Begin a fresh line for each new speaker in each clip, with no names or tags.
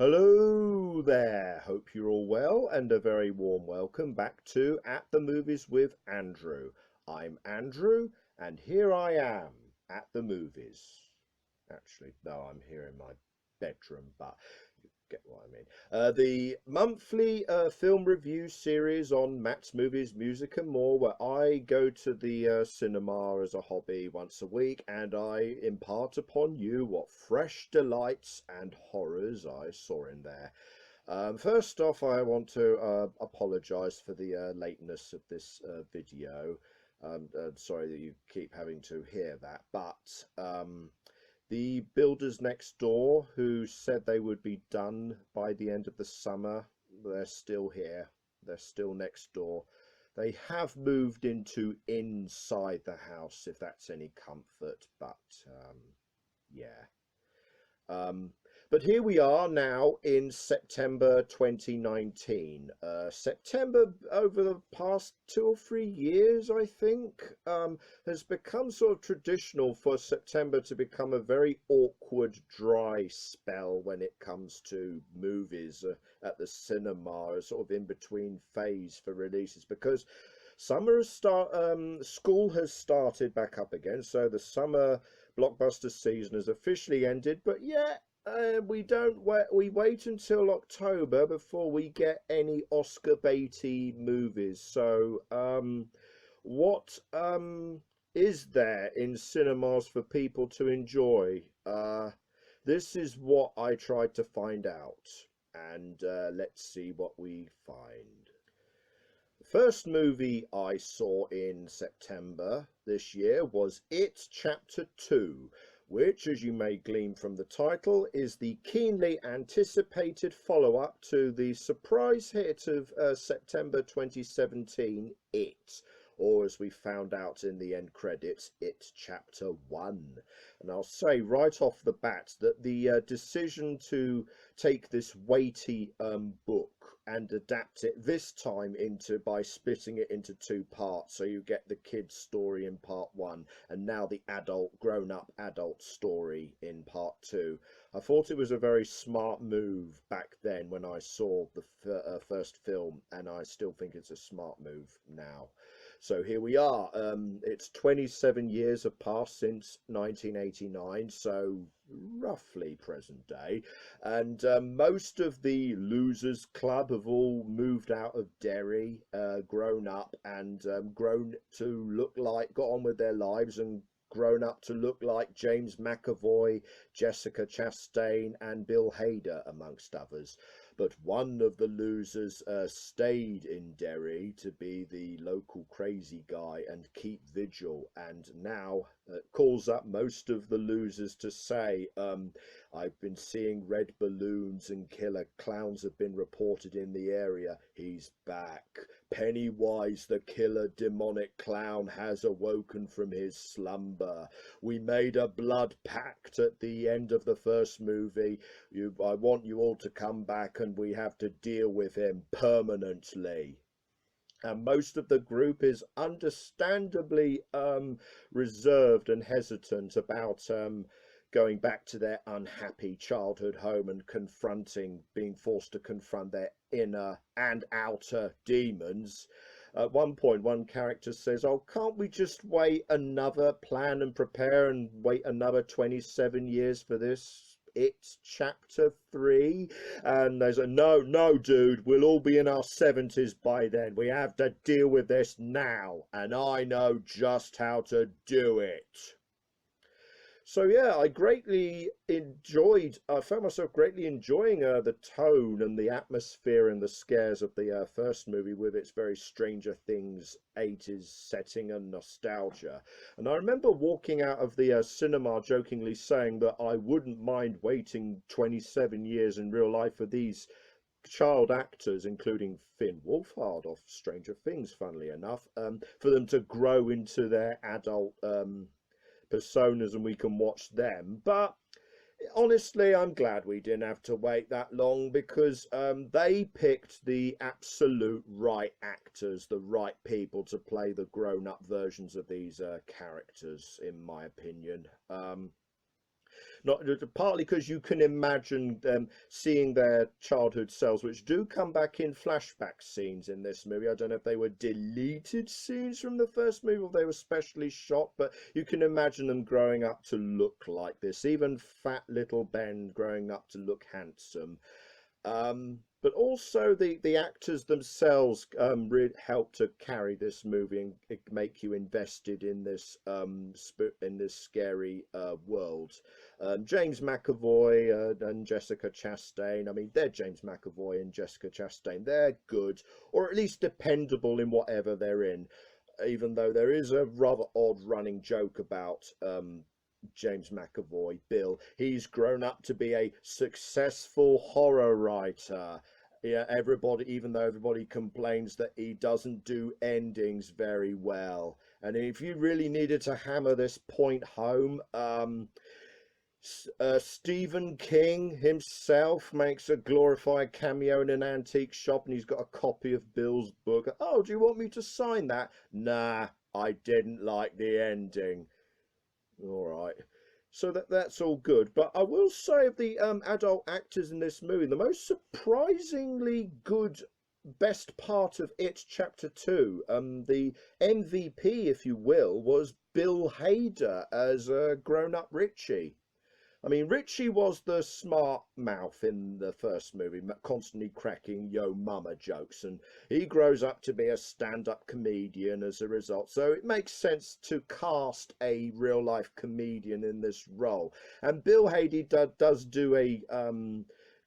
Hello there, hope you're all well, and a very warm welcome back to At the Movies with Andrew. I'm Andrew, and here I am at the movies. Actually, no, I'm here in my bedroom, but you get what I mean. The monthly film review series on Matt's Movies, Music and More, where I go to the cinema as a hobby once a week and I impart upon you what fresh delights and horrors I saw in there. First off, I want to apologise for the lateness of this video. Sorry that you keep having to hear that, but the builders next door who said they would be done by the end of the summer, they're still here. They're still next door. They have moved into inside the house, if that's any comfort, but yeah. Um, but here we are now in September 2019. September, over the past 2 or 3 years, I think, has become sort of traditional for September to become a very awkward, dry spell when it comes to movies at the cinema, a sort of in-between phase for releases, because school has started back up again, so the summer blockbuster season has officially ended, but yeah, we wait until October before we get any Oscar baity movies. So what is there in cinemas for people to enjoy? This is what I tried to find out, and let's see what we find. The first movie I saw in September this year was It Chapter 2, which, as you may glean from the title, is the keenly anticipated follow-up to the surprise hit of September 2017, It, or as we found out in the end credits, It Chapter 1. And I'll say right off the bat that the decision to take this weighty book and adapt it this time by splitting it into two parts, so you get the kid's story in part one and now the grown-up adult story in part two. I thought it was a very smart move back then when I saw the first film, and I still think it's a smart move now. So here we are. It's 27 years have passed since 1989, so roughly present day, and most of the losers club have all moved out of Derry, grown up, and grown to look like, got on with their lives and grown up to look like James McAvoy, Jessica Chastain and Bill Hader, amongst others. But one of the losers stayed in Derry to be the local crazy guy and keep vigil, and now calls up most of the losers to say, I've been seeing red balloons and killer clowns have been reported in the area. He's back. Pennywise, the killer demonic clown, has awoken from his slumber. We made a blood pact at the end of the first movie. I want you all to come back and we have to deal with him permanently. And most of the group is understandably reserved and hesitant about going back to their unhappy childhood home and being forced to confront their inner and outer demons. At one point, one character says, "Oh, can't we just plan and prepare and wait another 27 years for this? It's chapter 3." And there's no, dude, we'll all be in our 70s by then. We have to deal with this now, and I know just how to do it. So yeah, I found myself greatly enjoying the tone and the atmosphere and the scares of the first movie, with its very Stranger Things 80s setting and nostalgia. And I remember walking out of the cinema jokingly saying that I wouldn't mind waiting 27 years in real life for these child actors, including Finn Wolfhard of Stranger Things, funnily enough, for them to grow into their adult personas and we can watch them. But honestly, I'm glad we didn't have to wait that long, because they picked the absolute right actors, the right people to play the grown-up versions of these characters, in my opinion. Not partly because you can imagine them seeing their childhood selves, which do come back in flashback scenes in this movie. I don't know if they were deleted scenes from the first movie or they were specially shot, but you can imagine them growing up to look like this. Even fat little Ben growing up to look handsome. But also the actors themselves really help to carry this movie and make you invested in this scary world. James McAvoy and Jessica Chastain. I mean, they're James McAvoy and Jessica Chastain. They're good, or at least dependable in whatever they're in. Even though there is a rather odd running joke about James McAvoy, Bill. He's grown up to be a successful horror writer. Yeah, even though everybody complains that he doesn't do endings very well. And if you really needed to hammer this point home, Stephen King himself makes a glorified cameo in an antique shop, and he's got a copy of Bill's book. Oh, do you want me to sign that? Nah, I didn't like the ending. All right, so that's all good, but I will say of the adult actors in this movie, the most surprisingly good best part of It Chapter 2, the MVP, if you will, was Bill Hader as grown-up Richie. I mean, Richie was the smart mouth in the first movie, constantly cracking yo mama jokes, and he grows up to be a stand-up comedian as a result. So it makes sense to cast a real-life comedian in this role. And Bill Hader does do a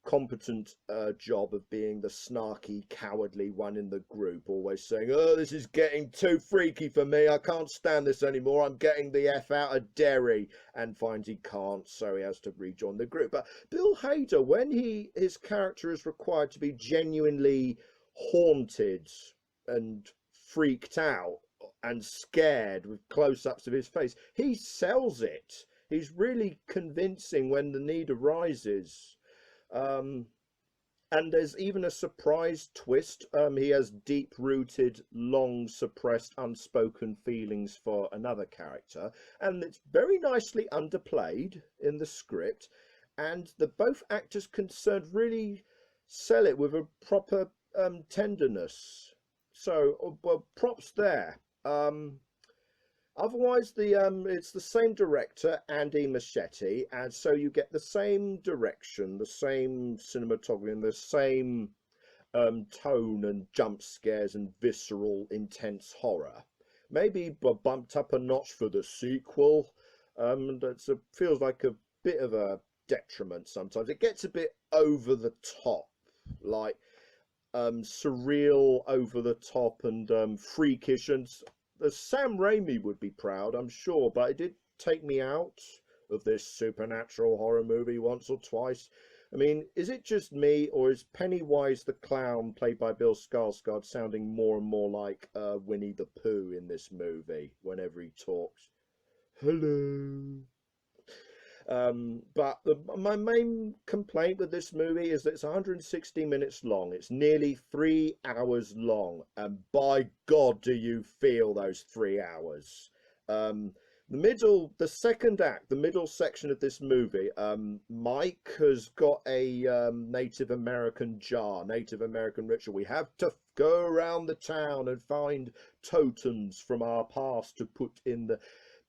competent job of being the snarky, cowardly one in the group, always saying, oh, this is getting too freaky for me, I can't stand this anymore, I'm getting the F out of Derry, and finds he can't, so he has to rejoin the group. But Bill Hader, when his character is required to be genuinely haunted and freaked out and scared with close-ups of his face, he sells it. He's really convincing when the need arises. And there's even a surprise twist. He has deep-rooted, long-suppressed, unspoken feelings for another character, and it's very nicely underplayed in the script, and both actors concerned really sell it with a proper tenderness. So, well, props there. Otherwise, it's the same director, Andy Muschietti, and so you get the same direction, the same cinematography, and the same tone and jump scares and visceral, intense horror. Maybe bumped up a notch for the sequel. Feels like a bit of a detriment sometimes. It gets a bit over the top, like surreal, over the top, and freakish, and Sam Raimi would be proud, I'm sure, but it did take me out of this supernatural horror movie once or twice. I mean, is it just me, or is Pennywise the clown, played by Bill Skarsgård, sounding more and more like Winnie the Pooh in this movie whenever he talks? Hello. But my main complaint with this movie is that it's 160 minutes long. It's nearly 3 hours long, and by God, do you feel those 3 hours. The second act, the middle section of this movie, Mike has got a Native American ritual. We have to go around the town and find totems from our past to put in the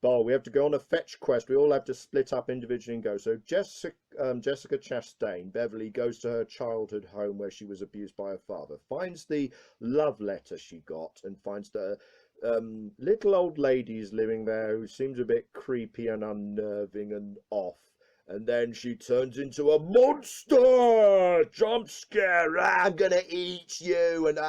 bowl. We have to go on a fetch quest. We all have to split up individually and go. So Jessica Chastain, Beverly, goes to her childhood home where she was abused by her father, finds the love letter she got, and finds the little old ladies living there who seems a bit creepy and unnerving and off. And then she turns into a monster! Jump scare! I'm gonna eat you! And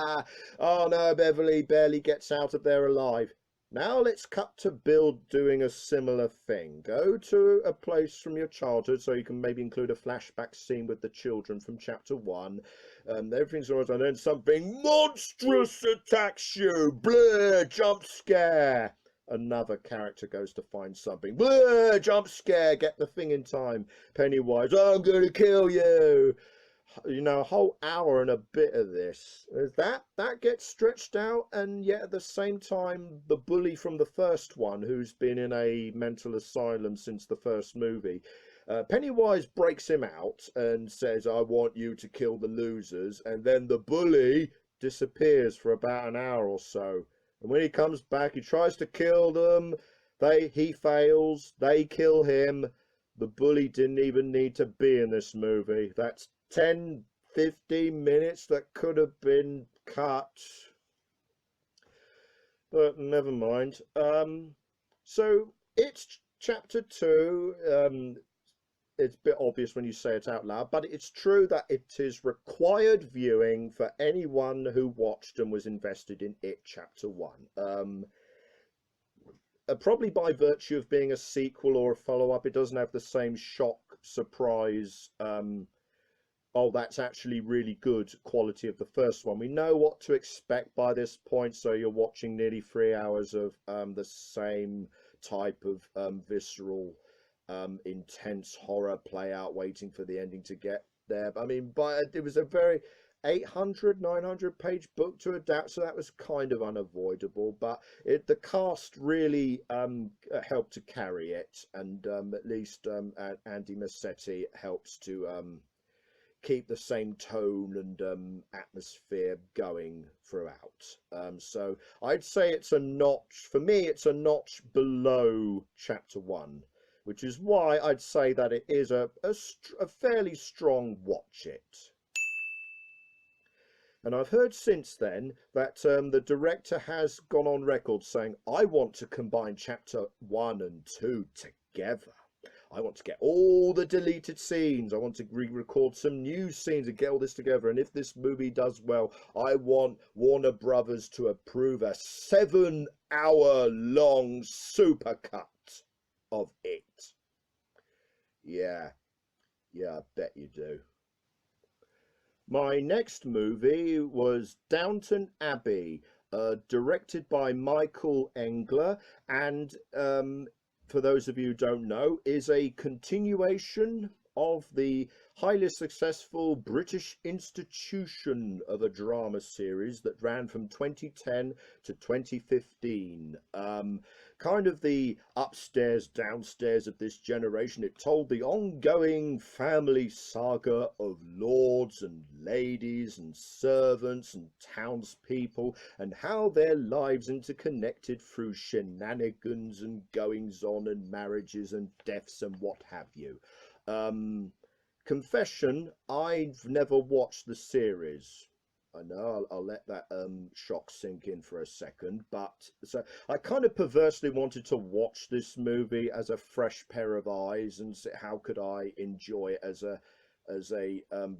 oh no, Beverly barely gets out of there alive. Now let's cut to Bill doing a similar thing. Go to a place from your childhood, so you can maybe include a flashback scene with the children from chapter 1. Everything's alright, and then something monstrous attacks you. Blur, jump scare. Another character goes to find something. Blur, jump scare. Get the thing in time. Pennywise, I'm going to kill you. You know, a whole hour and a bit of this. That gets stretched out, and yet at the same time, the bully from the first one, who's been in a mental asylum since the first movie, Pennywise breaks him out and says, I want you to kill the losers. And then the bully disappears for about an hour or so. And when he comes back, he tries to kill them. He fails. They kill him. The bully didn't even need to be in this movie. That's 10, 15 minutes that could have been cut. But never mind. So it's chapter 2. It's a bit obvious when you say it out loud, but it's true that it is required viewing for anyone who watched and was invested in it chapter 1. Probably by virtue of being a sequel or a follow-up, it doesn't have the same shock, surprise, oh, that's actually really good quality of the first one. We know what to expect by this point, so you're watching nearly 3 hours of the same type of visceral, intense horror play out, waiting for the ending to get there. I mean, it was a very 900 page book to adapt, so that was kind of unavoidable, but the cast really helped to carry it, and at least Andy Muschietti helps to keep the same tone and atmosphere going throughout. So I'd say it's a notch, for me, it's a notch below chapter 1, which is why I'd say that it is a fairly strong watch it. And I've heard since then that the director has gone on record saying, I want to combine chapter 1 and 2 together. I want to get all the deleted scenes. I want to re-record some new scenes and get all this together. And if this movie does well, I want Warner Brothers to approve a 7-hour-long supercut of it. Yeah, I bet you do. My next movie was Downton Abbey, directed by Michael Engler, and for those of you who don't know, is a continuation of the highly successful British institution of a drama series that ran from 2010 to 2015. Kind of the upstairs, downstairs of this generation. It told the ongoing family saga of lords and ladies and servants and townspeople, and how their lives interconnected through shenanigans and goings on and marriages and deaths and what have you. Confession, I've never watched the series. I know, I'll let that shock sink in for a second, but so I kind of perversely wanted to watch this movie as a fresh pair of eyes and see how could I enjoy it as a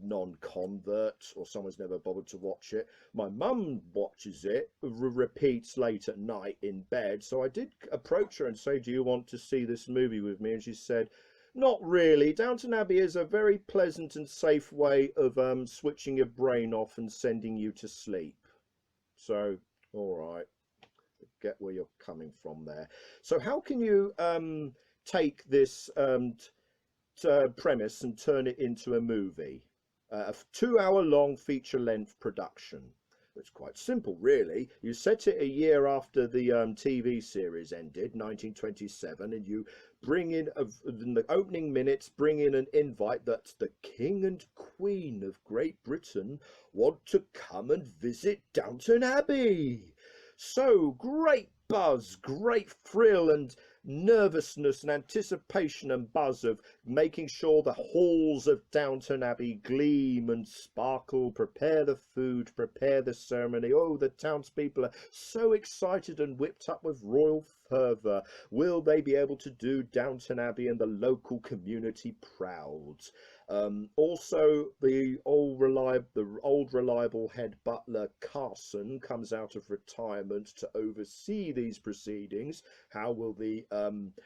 non-convert, or someone's never bothered to watch it. My mum watches it, repeats late at night in bed, so I did approach her and say, do you want to see this movie with me? And she said, not really. Downton Abbey is a very pleasant and safe way of switching your brain off and sending you to sleep. So, all right, get where you're coming from there. So how can you take this premise and turn it into a movie? A 2-hour-long feature-length production. It's quite simple, really. You set it a year after the TV series ended, 1927, and you bring in, in the opening minutes, bring in an invite that the King and Queen of Great Britain want to come and visit Downton Abbey. So, great buzz, great thrill and nervousness and anticipation and buzz of making sure the halls of Downton Abbey gleam and sparkle, prepare the food, prepare the ceremony. Oh, the townspeople are so excited and whipped up with royal fervour. Will they be able to do Downton Abbey and the local community proud? Also, the old reliable head butler Carson comes out of retirement to oversee these proceedings. How will the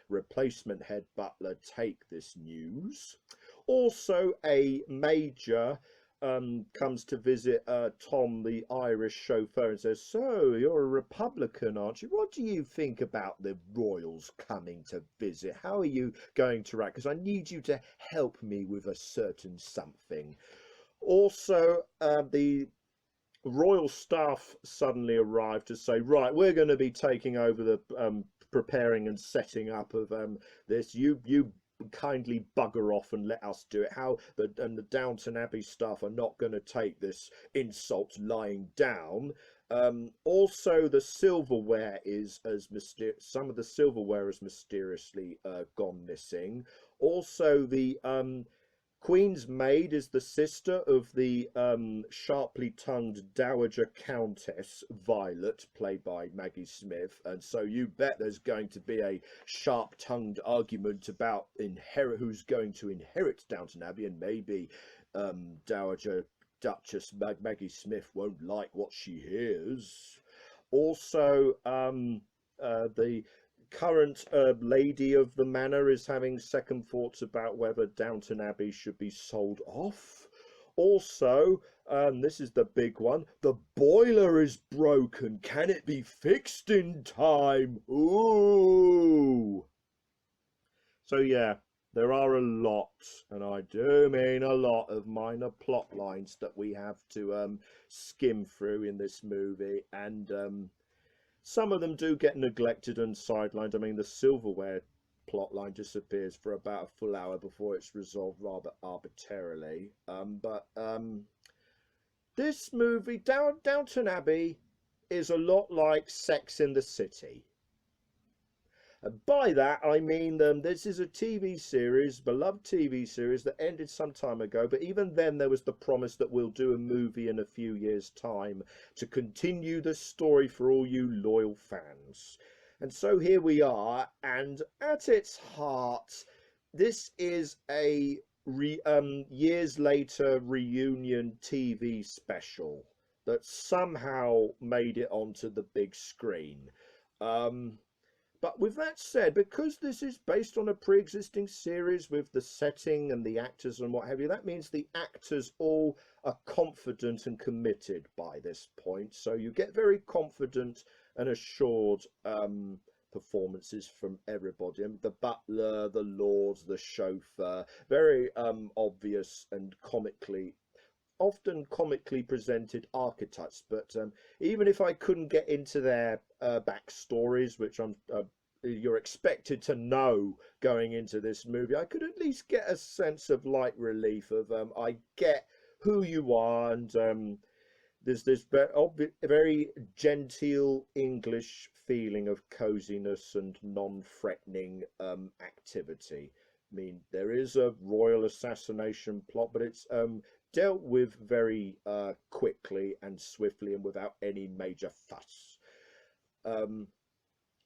replacement head butler take this news? Also, a major comes to visit Tom, the Irish chauffeur, and says, so you're a Republican, aren't you? What do you think about the royals coming to visit? How are you going to react? Because I need you to help me with a certain something. Also, the royal staff suddenly arrive to say, right, we're going to be taking over the preparing and setting up of this. You kindly bugger off and let us do it. How the Downton Abbey staff are not going to take this insult lying down. Also, the silverware is as mysterious. Some of the silverware has mysteriously gone missing. Also, the Queen's maid is the sister of the sharply tongued Dowager Countess Violet, played by Maggie Smith, and so you bet there's going to be a sharp-tongued argument about who's going to inherit Downton Abbey, and maybe Dowager Duchess Maggie Smith won't like what she hears. Also, the current lady of the manor is having second thoughts about whether Downton Abbey should be sold off. Also, this is the big one, the boiler is broken. Can it be fixed in time? Ooh. So yeah, there are a lot, and I do mean a lot, of minor plot lines that we have to skim through in this movie, and some of them do get neglected and sidelined. I mean, the silverware plotline disappears for about a full hour before it's resolved rather arbitrarily. But this movie, Downton Abbey, is a lot like Sex in the City. And by that, I mean this is a TV series, beloved TV series that ended some time ago, but even then there was the promise that we'll do a movie in a few years' time to continue the story for all you loyal fans. And so here we are, and at its heart, this is a years later reunion TV special that somehow made it onto the big screen. But with that said, because this is based on a pre-existing series with the setting and the actors and what have you, that means the actors all are confident and committed by this point. So you get very confident and assured performances from everybody. I mean, the butler, the lord, the chauffeur, very obvious and often comically presented archetypes, but even if I couldn't get into their backstories, which you're expected to know going into this movie, I could at least get a sense of light relief of I get who you are, and there's this very genteel English feeling of coziness and non-threatening activity. I mean, there is a royal assassination plot, but it's dealt with very quickly and swiftly and without any major fuss. I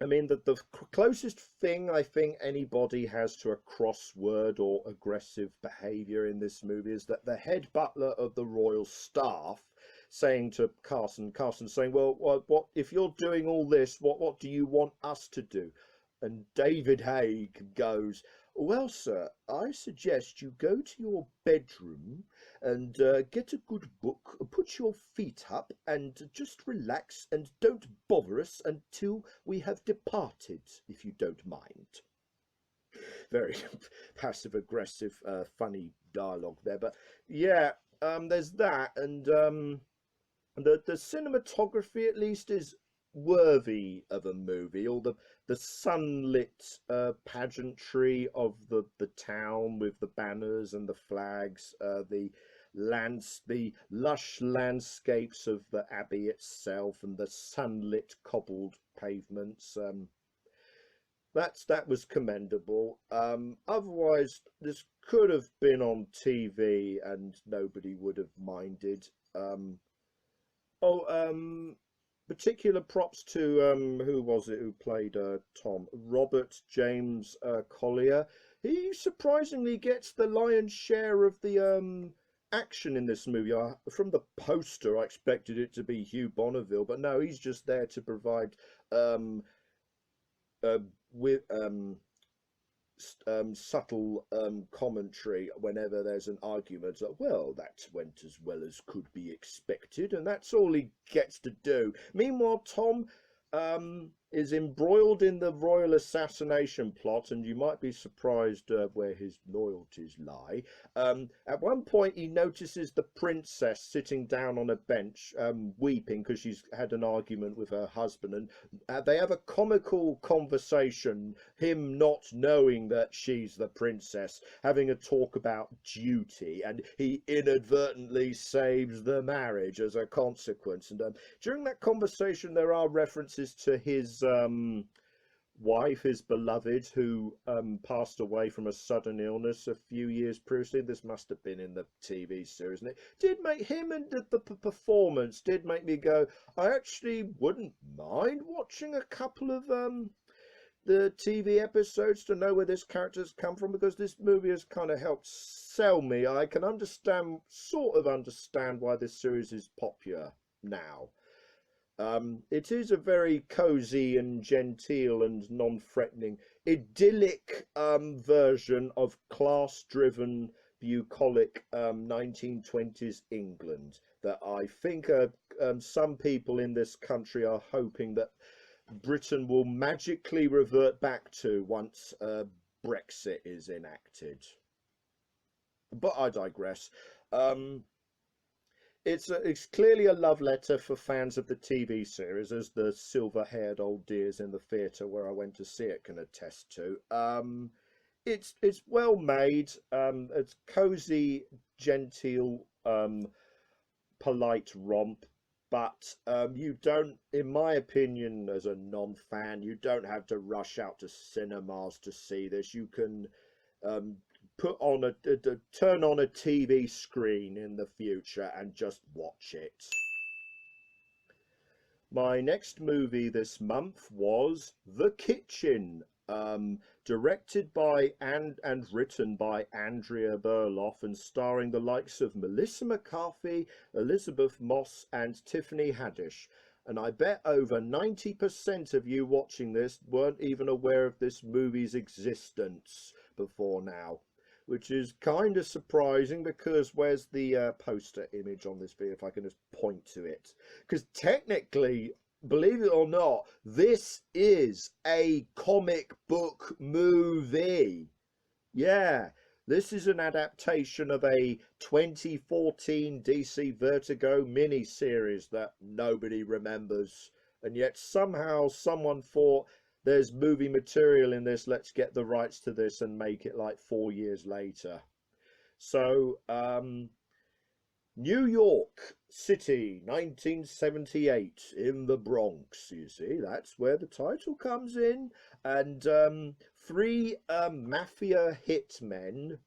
mean, the closest thing I think anybody has to a crossword or aggressive behaviour in this movie is that the head butler of the royal staff saying to Carson saying, well, what if you're doing all this, what do you want us to do? And David Haig goes, well, sir, I suggest you go to your bedroom and get a good book, put your feet up and just relax and don't bother us until we have departed, if you don't mind. Very passive-aggressive, funny dialogue there. But yeah, there's that. And the cinematography, at least, is worthy of a movie. All the sunlit pageantry of the town with the banners and the flags, the lush landscapes of the abbey itself, and the sunlit cobbled pavements. That was commendable. Otherwise, this could have been on TV and nobody would have minded. Particular props to who was it who played Tom? Robert James Collier. He surprisingly gets the lion's share of the action in this movie. From the poster, I expected it to be Hugh Bonneville, but no, he's just there to provide subtle commentary whenever there's an argument that, well, that went as well as could be expected, and that's all he gets to do. Meanwhile, Tom is embroiled in the royal assassination plot, and you might be surprised where his loyalties lie. At one point, he notices the princess sitting down on a bench, weeping because she's had an argument with her husband, and they have a comical conversation, him not knowing that she's the princess, having a talk about duty, and he inadvertently saves the marriage as a consequence. And during that conversation, there are references to his wife, his beloved, who passed away from a sudden illness a few years previously. This must have been in the TV series, and it did make him, and the performance did make me go, I actually wouldn't mind watching a couple of the TV episodes to know where this character's come from, because this movie has kind of helped sell me. I can sort of understand why this series is popular now. It is a very cosy and genteel and non-threatening, idyllic version of class-driven, bucolic 1920s England that I think some people in this country are hoping that Britain will magically revert back to once Brexit is enacted. But I digress. It's clearly a love letter for fans of the TV series, as the silver-haired old dears in the theatre where I went to see it can attest to. It's well made. It's cosy, genteel, polite romp. But you don't, in my opinion, as a non-fan, you don't have to rush out to cinemas to see this. You can turn on a TV screen in the future and just watch it. My next movie this month was The Kitchen, directed by and written by Andrea Berloff and starring the likes of Melissa McCarthy, Elizabeth Moss and Tiffany Haddish. And I bet over 90% of you watching this weren't even aware of this movie's existence before now, which is kind of surprising, because where's the poster image on this video, if I can just point to it? Because technically, believe it or not, this is a comic book movie. Yeah, this is an adaptation of a 2014 DC Vertigo miniseries that nobody remembers. And yet somehow someone thought, there's movie material in this, let's get the rights to this and make it like 4 years later. So, New York City, 1978, in the Bronx, you see, that's where the title comes in. And three mafia hitmen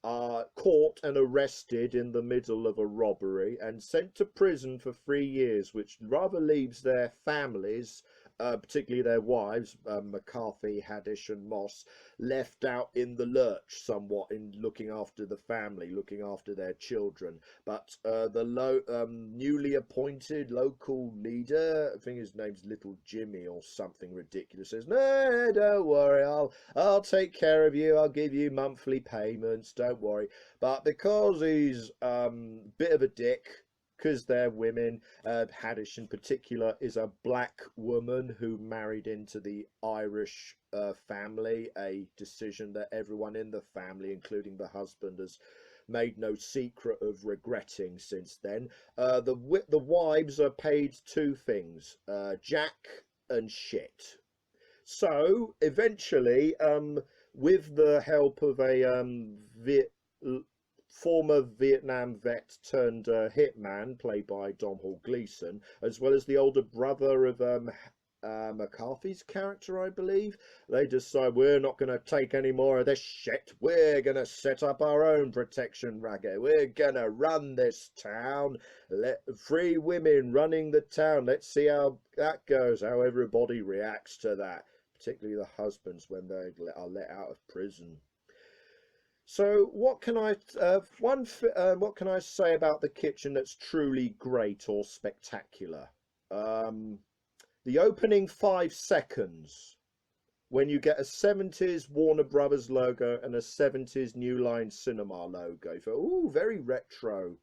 are caught and arrested in the middle of a robbery and sent to prison for 3 years, which rather leaves their families, particularly their wives, McCarthy, Haddish and Moss, left out in the lurch somewhat in looking after the family, looking after their children. But the newly appointed local leader, I think his name's Little Jimmy or something ridiculous, says, no, don't worry, I'll take care of you, I'll give you monthly payments, don't worry. But because he's a bit of a dick, because they're women, Haddish in particular is a black woman who married into the Irish family, a decision that everyone in the family, including the husband, has made no secret of regretting since then. The wives are paid two things, jack and shit. So eventually, with the help of a former Vietnam vet turned hitman, played by Domhnall Gleeson, as well as the older brother of McCarthy's character, I believe, they decide, we're not going to take any more of this shit, we're going to set up our own protection racket, we're going to run this town, let three women running the town, let's see how that goes, how everybody reacts to that, particularly the husbands when they are let out of prison. So what can I say about The Kitchen that's truly great or spectacular? The opening 5 seconds, when you get a 70s Warner Brothers logo and a 70s New Line Cinema logo. Ooh, very retro.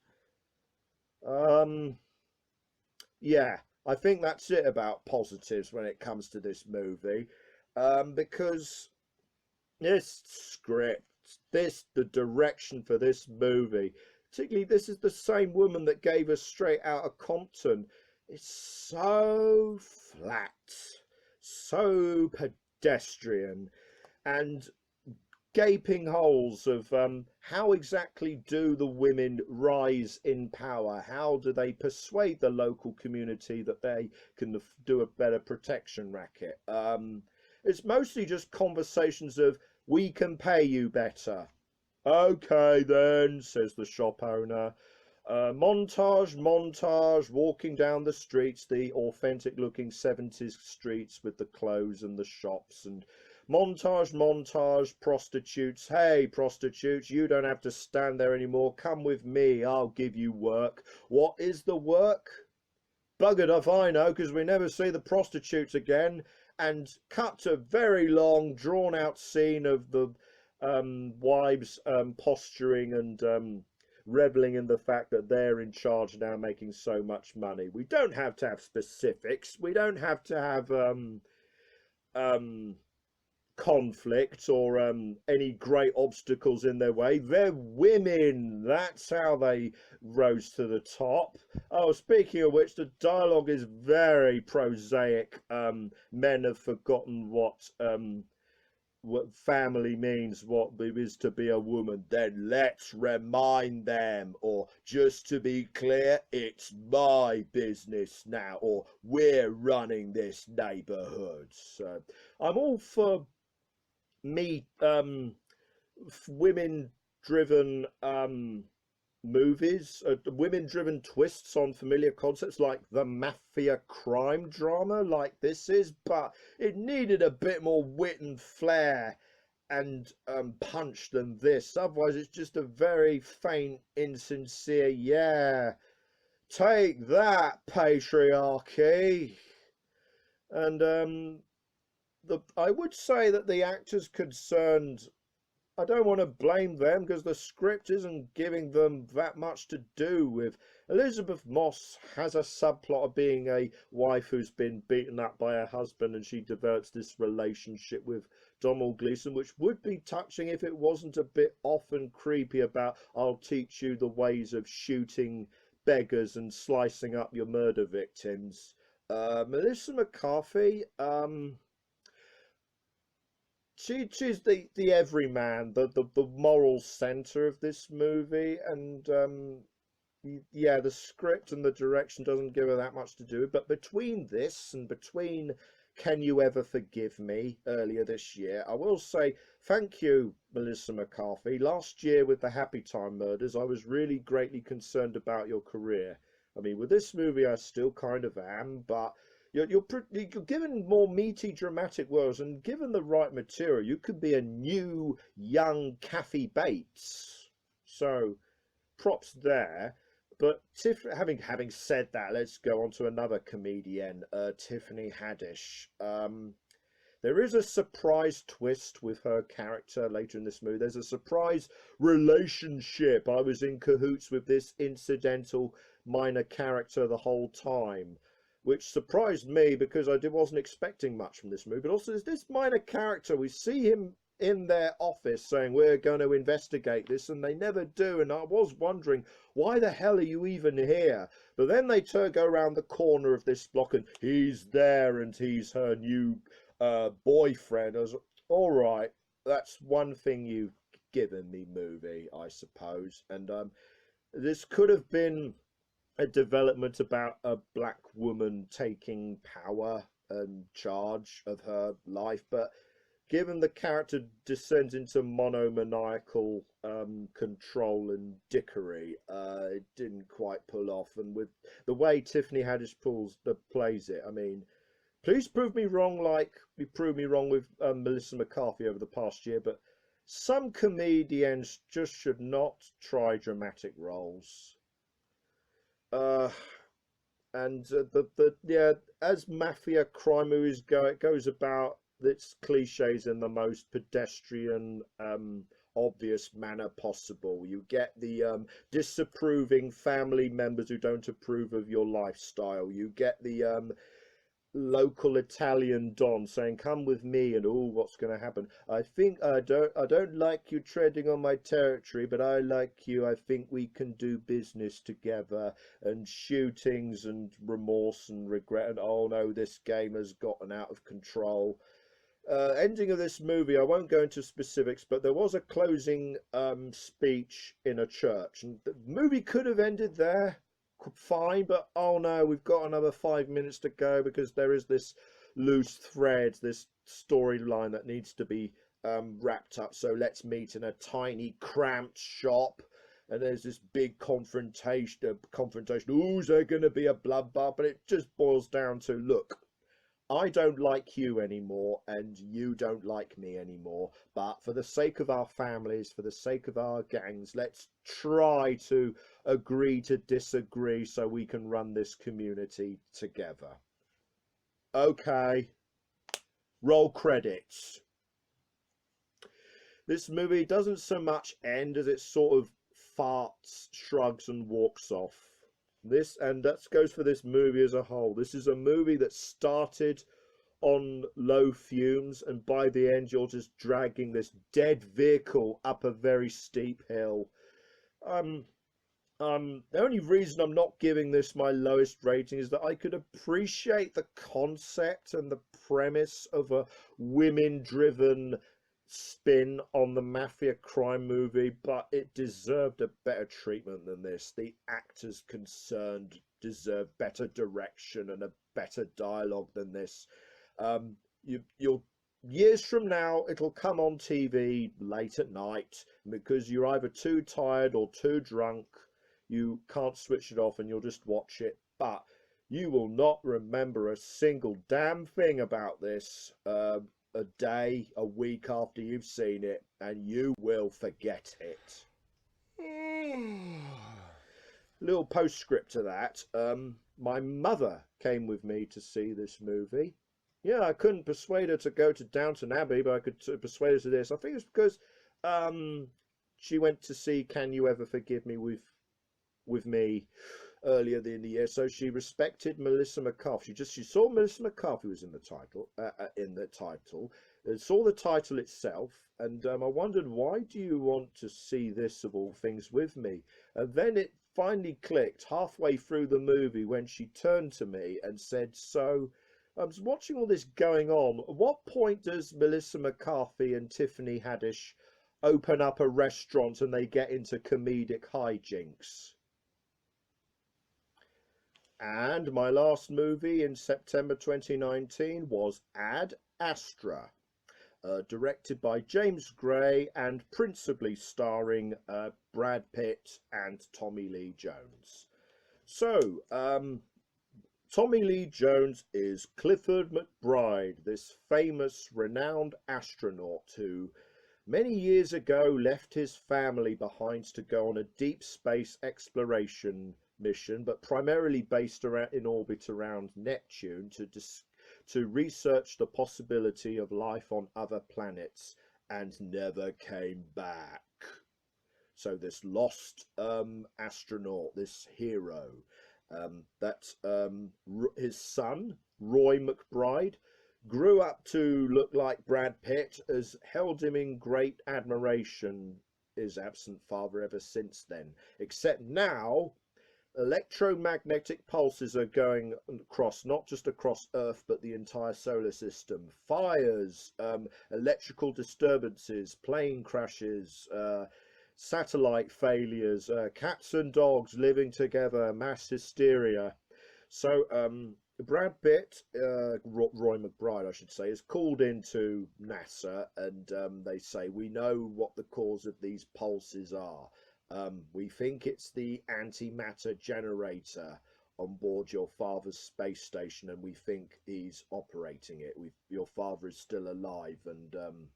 Yeah, I think that's it about positives when it comes to this movie, because this script, the direction for this movie, particularly this is the same woman that gave us Straight Outta Compton. It's so flat, so pedestrian, and gaping holes of how exactly do the women rise in power? How do they persuade the local community that they can do a better protection racket? It's mostly just conversations of, we can pay you better. Okay then, says the shop owner. Montage, walking down the streets, the authentic looking 70s streets with the clothes and the shops, and montage, prostitutes. Hey, prostitutes, you don't have to stand there anymore. Come with me, I'll give you work. What is the work? Buggered if I know, because we never see the prostitutes again. And cut to very long, drawn out scene of the wives posturing and reveling in the fact that they're in charge now, making so much money. We don't have to have specifics. We don't have to have conflict or any great obstacles in their way. They're women. That's how they rose to the top. Oh, speaking of which, the dialogue is very prosaic. Men have forgotten what family means, what it is to be a woman. Then let's remind them. Or, just to be clear, it's my business now, or we're running this neighborhood. So I'm all for women driven movies, women driven twists on familiar concepts like the mafia crime drama like this is, but it needed a bit more wit and flair and punch than this. Otherwise it's just a very faint, insincere, yeah, take that, patriarchy. And I would say that the actors concerned, I don't want to blame them because the script isn't giving them that much to do with. Elizabeth Moss has a subplot of being a wife who's been beaten up by her husband, and she develops this relationship with Domhnall Gleeson, which would be touching if it wasn't a bit off and creepy about, I'll teach you the ways of shooting beggars and slicing up your murder victims. Melissa McCarthy, she's the everyman, the moral center of this movie, and yeah, the script and the direction doesn't give her that much to do. But between this and between Can You Ever Forgive Me earlier this year, I will say thank you, Melissa McCarthy. Last year with the Happy Time Murders, I was really greatly concerned about your career. I mean, with this movie, I still kind of am, but you're given more meaty, dramatic worlds, and given the right material, you could be a new, young Kathy Bates. So, props there. But having said that, let's go on to another comedian, Tiffany Haddish. There is a surprise twist with her character later in this movie. There's a surprise relationship. I was in cahoots with this incidental minor character the whole time, which surprised me because I wasn't expecting much from this movie. But also, there's this minor character. We see him in their office saying, we're going to investigate this, and they never do. And I was wondering, why the hell are you even here? But then they go around the corner of this block, and he's there, and he's her new boyfriend. I was, all right, that's one thing you've given me, movie, I suppose. And this could have been a development about a black woman taking power and charge of her life, but given the character descends into monomaniacal control and dickery, it didn't quite pull off. And with the way Tiffany Haddish plays it, I mean, please prove me wrong like you proved me wrong with Melissa McCarthy over the past year, but some comedians just should not try dramatic roles. As mafia crime movies go, it goes about its cliches in the most pedestrian, obvious manner possible. You get the disapproving family members who don't approve of your lifestyle. You get the local Italian don saying, "Come with me," and oh, what's going to happen? I don't like you treading on my territory, but I like you. I think we can do business together. And shootings and remorse and regret, and oh no, this game has gotten out of control. Ending of this movie, I won't go into specifics, but there was a closing speech in a church, and the movie could have ended there fine, but oh no, we've got another 5 minutes to go because there is this loose thread, this storyline that needs to be wrapped up. So let's meet in a tiny cramped shop, and there's this big confrontation. Oh, is there going to be a bloodbath? But it just boils down to, look, I don't like you anymore, and you don't like me anymore. But for the sake of our families, for the sake of our gangs, let's try to agree to disagree so we can run this community together. Okay. Roll credits. This movie doesn't so much end as it sort of farts, shrugs, and walks off. And that goes for this movie as a whole. This is a movie that started on low fumes, and by the end you're just dragging this dead vehicle up a very steep hill. The only reason I'm not giving this my lowest rating is that I could appreciate the concept and the premise of a women-driven spin on the mafia crime movie, but it deserved a better treatment than this. The actors concerned deserve better direction and a better dialogue than this. You'll years from now, it'll come on TV late at night, because you're either too tired or too drunk. You can't switch it off and you'll just watch it, but you will not remember a single damn thing about this a day, a week after you've seen it, and you will forget it. Little postscript to that. My mother came with me to see this movie. Yeah, I couldn't persuade her to go to Downton Abbey, but I could persuade her to this. I think it's because she went to see Can You Ever Forgive Me with me earlier in the year, so she respected Melissa McCarthy. She saw Melissa McCarthy was in the title, saw the title itself, and I wondered, why do you want to see this of all things with me? And then it finally clicked halfway through the movie when she turned to me and said, "So I was watching all this going on. At what point does Melissa McCarthy and Tiffany Haddish open up a restaurant and they get into comedic hijinks?" And my last movie in September 2019 was Astra, directed by James Gray and principally starring Brad Pitt and Tommy Lee Jones. So, Tommy Lee Jones is Clifford McBride, this famous, renowned astronaut who many years ago left his family behind to go on a deep space exploration mission, but primarily based in orbit around Neptune to research the possibility of life on other planets, and never came back. So this lost astronaut, this hero, his son, Roy McBride, grew up to look like Brad Pitt, has held him in great admiration, his absent father, ever since then. Except now, electromagnetic pulses are going across, not just across Earth, but the entire solar system. Fires, electrical disturbances, plane crashes, satellite failures, cats and dogs living together, mass hysteria. So Brad Pitt, Roy McBride I should say, is called into NASA, and they say, "We know what the cause of these pulses are. We think it's the antimatter generator on board your father's space station, and we think he's operating it. Your father is still alive, and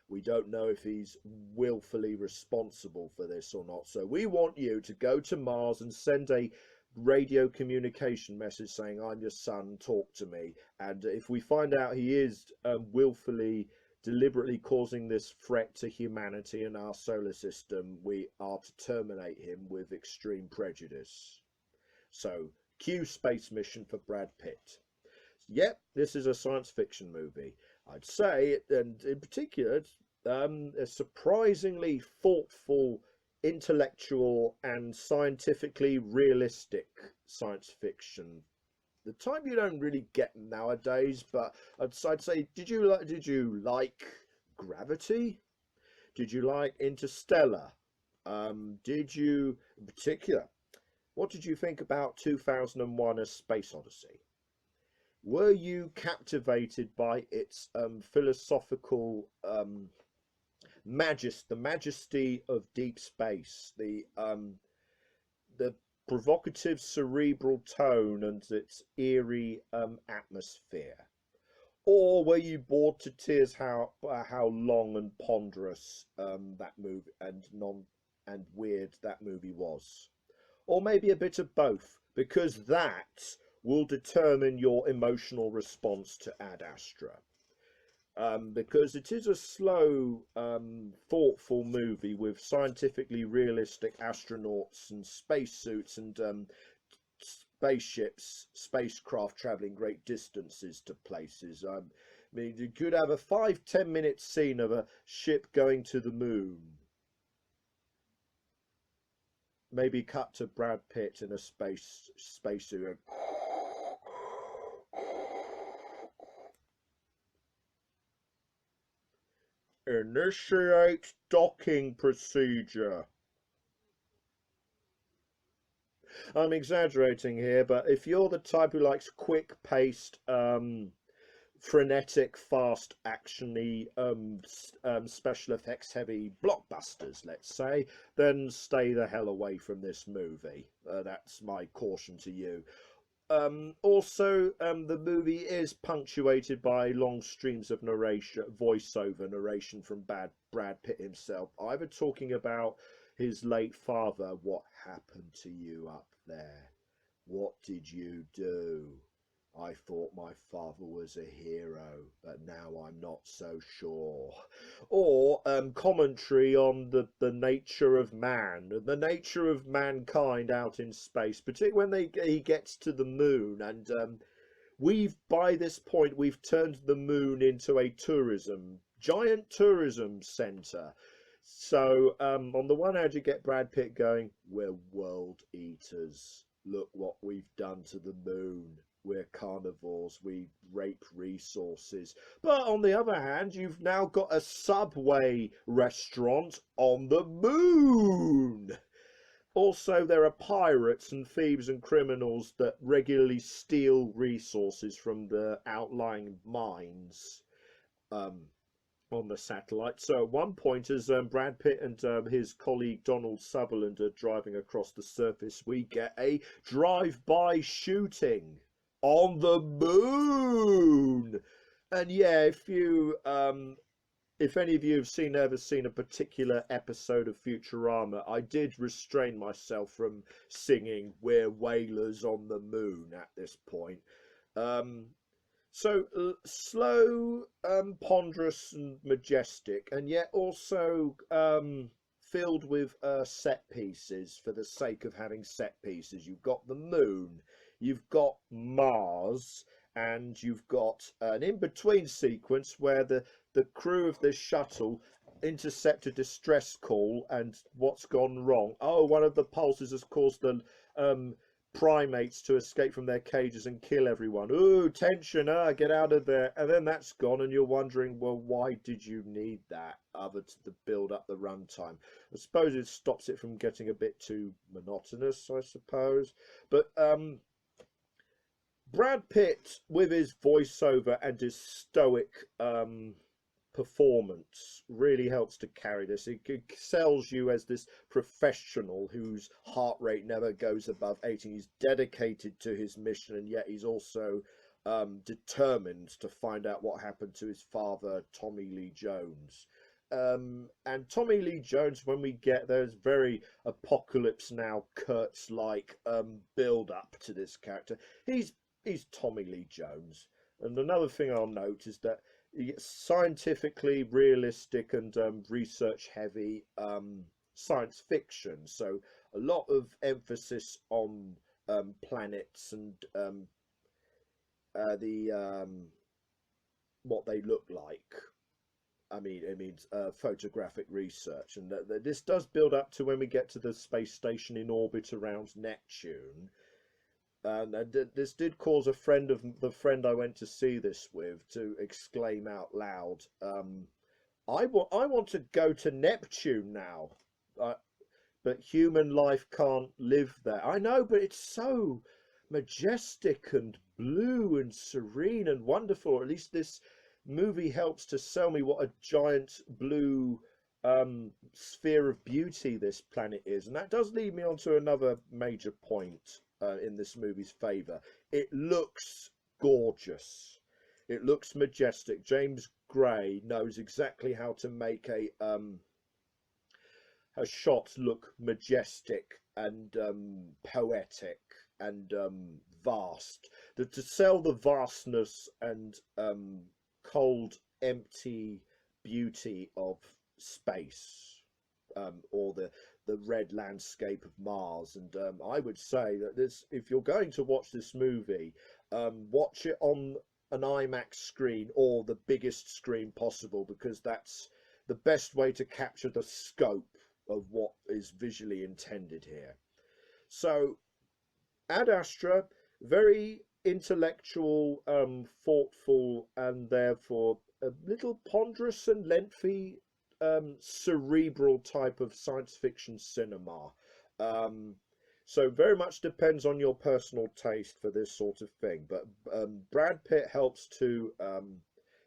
we don't know if he's willfully responsible for this or not. So we want you to go to Mars and send a radio communication message saying, 'I'm your son, talk to me.' And if we find out he is willfully deliberately causing this threat to humanity and our solar system, we are to terminate him with extreme prejudice. So, cue space mission for Brad Pitt. Yep, this is a science fiction movie. I'd say, and in particular, a surprisingly thoughtful, intellectual, and scientifically realistic science fiction. The type you don't really get nowadays, but I'd say, did you like Gravity? Did you like Interstellar? Did you, in particular, what did you think about 2001: A Space Odyssey? Were you captivated by its philosophical the majesty of deep space, the provocative cerebral tone and its eerie atmosphere? Or were you bored to tears how long and ponderous that movie and weird that movie was? Or maybe a bit of both, because that will determine your emotional response to Ad Astra. Because it is a slow, thoughtful movie with scientifically realistic astronauts and spacesuits and spacecraft traveling great distances to places. I mean, you could have a 5-10 minute scene of a ship going to the moon. Maybe cut to Brad Pitt in a spacesuit. Initiate docking procedure. I'm exaggerating here, but if you're the type who likes quick-paced, frenetic, fast, actiony, special effects heavy blockbusters, let's say, then stay the hell away from this movie. That's my caution to you. Also, the movie is punctuated by long streams of narration, voiceover narration from Brad Pitt himself, either talking about his late father. What happened to you up there? What did you do? I thought my father was a hero, but now I'm not so sure. Or commentary on the nature of man, the nature of mankind out in space, particularly when he gets to the moon. And by this point, we've turned the moon into a giant tourism centre. So on the one hand, you get Brad Pitt going, we're world eaters. Look what we've done to the moon. We're carnivores, we rape resources. But on the other hand, you've now got a Subway restaurant on the moon. Also, there are pirates and thieves and criminals that regularly steal resources from the outlying mines on the satellite. So at one point, as Brad Pitt and his colleague Donald Sutherland are driving across the surface, we get a drive-by shooting on the moon. And yeah, if any of you have ever seen a particular episode of Futurama, I did restrain myself from singing "We're Whalers on the Moon" at this point. So slow, ponderous and majestic, and yet also filled with set pieces for the sake of having set pieces. You've got the moon, you've got Mars, and you've got an in-between sequence where the crew of this shuttle intercept a distress call, and what's gone wrong? Oh, one of the pulses has caused the primates to escape from their cages and kill everyone. Ooh, tension, get out of there. And then that's gone, and you're wondering, well, why did you need that other to build up the runtime? I suppose it stops it from getting a bit too monotonous, I suppose. But Brad Pitt, with his voiceover and his stoic performance, really helps to carry this. It sells you as this professional whose heart rate never goes above 80. He's dedicated to his mission, and yet he's also determined to find out what happened to his father, Tommy Lee Jones. And Tommy Lee Jones, when we get there's very Apocalypse Now Kurtz-like build up to this character. He's Tommy Lee Jones. And another thing I'll note is that scientifically realistic and research heavy science fiction. So a lot of emphasis on planets and the what they look like. I mean, it means photographic research, and this does build up to when we get to the space station in orbit around Neptune. And this did cause a friend of the friend I went to see this with to exclaim out loud, I want to go to Neptune now, but human life can't live there." I know, but it's so majestic and blue and serene and wonderful. Or at least this movie helps to sell me what a giant blue sphere of beauty this planet is. And that does lead me on to another major point in this movie's favour. It looks gorgeous. It looks majestic. James Gray knows exactly how to make a shot look majestic and poetic and vast. To sell the vastness and cold, empty beauty of space, or the red landscape of Mars. And I would say that this, if you're going to watch this movie, watch it on an IMAX screen or the biggest screen possible, because that's the best way to capture the scope of what is visually intended here. So Ad Astra, very intellectual, thoughtful, and therefore a little ponderous and lengthy, cerebral type of science fiction cinema. So very much depends on your personal taste for this sort of thing. But Brad Pitt helps to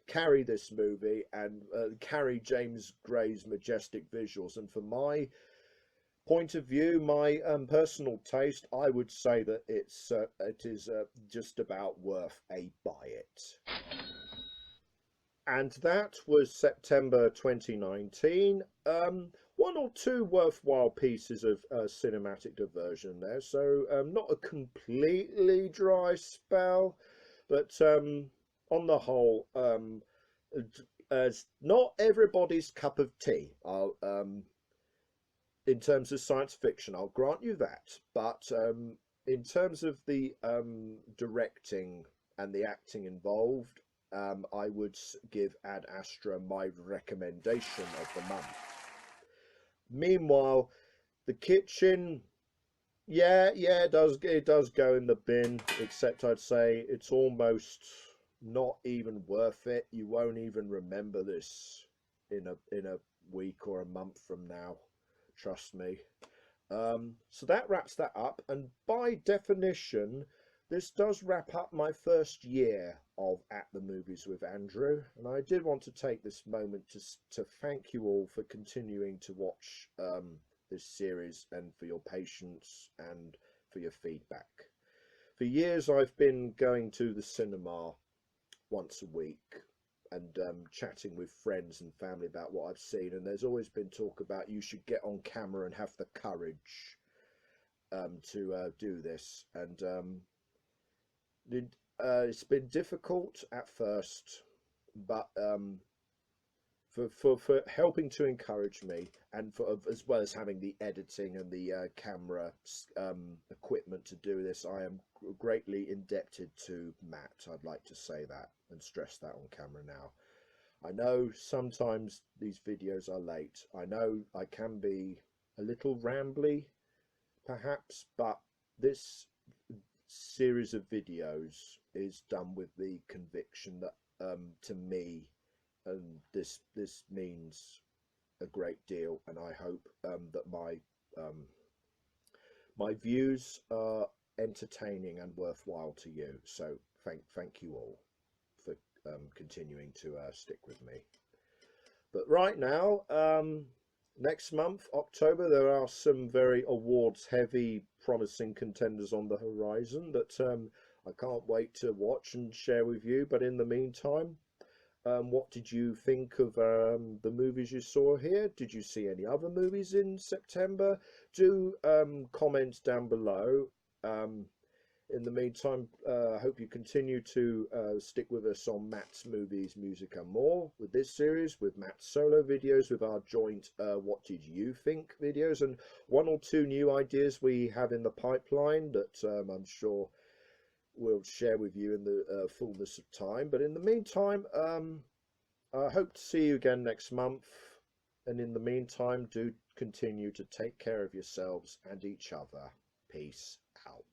carry this movie and carry James Gray's majestic visuals. And for my point of view, my personal taste, I would say that it is just about worth a buy it. And that was September 2019. One or two worthwhile pieces of cinematic diversion there. So not a completely dry spell, but on the whole, not everybody's cup of tea. In terms of science fiction, I'll grant you that. But in terms of the directing and the acting involved, I would give Ad Astra my recommendation of the month. Meanwhile, The Kitchen, it does go in the bin, except I'd say it's almost not even worth it. You won't even remember this in a week or a month from now. Trust me. So that wraps that up, and by definition, this does wrap up my first year of At the Movies with Andrew, and I did want to take this moment to thank you all for continuing to watch this series, and for your patience and for your feedback. For years I've been going to the cinema once a week and chatting with friends and family about what I've seen, and there's always been talk about you should get on camera and have the courage to do this, and it's been difficult at first, but for helping to encourage me, and for as well as having the editing and the camera equipment to do this, I am greatly indebted to Matt. I'd like to say that and stress that on camera now. I know sometimes these videos are late. I know I can be a little rambly, perhaps, but this series of videos is done with the conviction that to me, and this means a great deal, and I hope that my views are entertaining and worthwhile to you. So thank you all for continuing to stick with me. But right now, next month, October, there are some very awards heavy, promising contenders on the horizon that I can't wait to watch and share with you. But in the meantime, what did you think of the movies you saw here? Did you see any other movies in September? Do comment down below. In the meantime, I hope you continue to stick with us on Matt's Movies, Music and More with this series, with Matt's solo videos, with our joint What Did You Think videos, and one or two new ideas we have in the pipeline that I'm sure we'll share with you in the fullness of time. But in the meantime, I hope to see you again next month. And in the meantime, do continue to take care of yourselves and each other. Peace out.